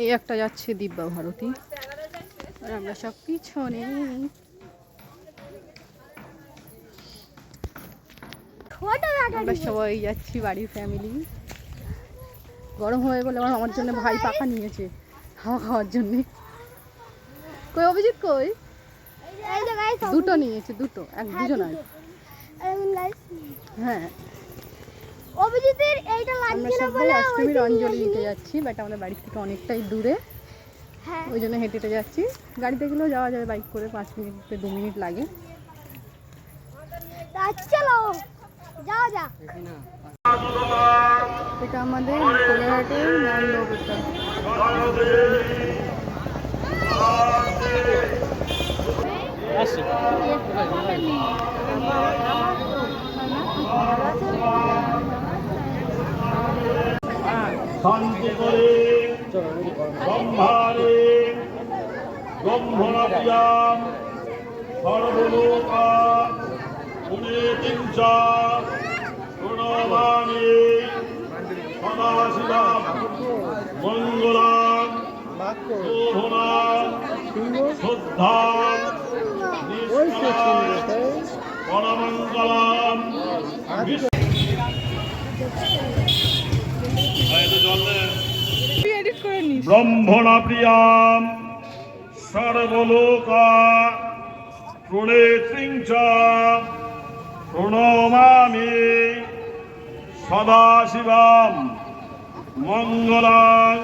এই একটা যাচ্ছে দিব্যা ভারতী, আর আমরা সব পিছনে। আমরা সবাই যাচ্ছি বাড়ির ফ্যামিলি। গরম হয়ে গেলে আমার জন্য ভাই পাখা নিয়েছে হাওয়া খাওয়ার জন্যে। কই অভিজিৎ কই? দুটো নিয়েছে, দুটো দুজন আর। হ্যাঁ অভিজিতের এইটা লাগছে না বলে অষ্টমীর অঞ্জলি দিতে যাচ্ছি, বাট আমাদের বাড়ি থেকে অনেকটাই দূরে, ওই জন্য হেঁটে হেঁটে যাচ্ছি। গাড়িতে গেলেও যাওয়া যাবে, বাইক করে 5 মিনিট 2 মিনিট লাগে। চলো যাও যা। এটা আমাদের কোলাঘাটের নন্দকুটা। শান্তি করে ব্রহ্মারে ব্রহ্মণাপ্রিয়াম সর্বলোকা পুনেতিঞ্চ প্রণমামি সদাশিবাম মঙ্গলাম শোভনাম শ্রদ্ধাম নিষ্কলাম পরমঙ্গলাম ব্রহ্মণা প্রিয়াম সর্বলোকা প্রণেত্রিঞ্চ প্রণমামি সদাশিবাম মঙ্গলাং।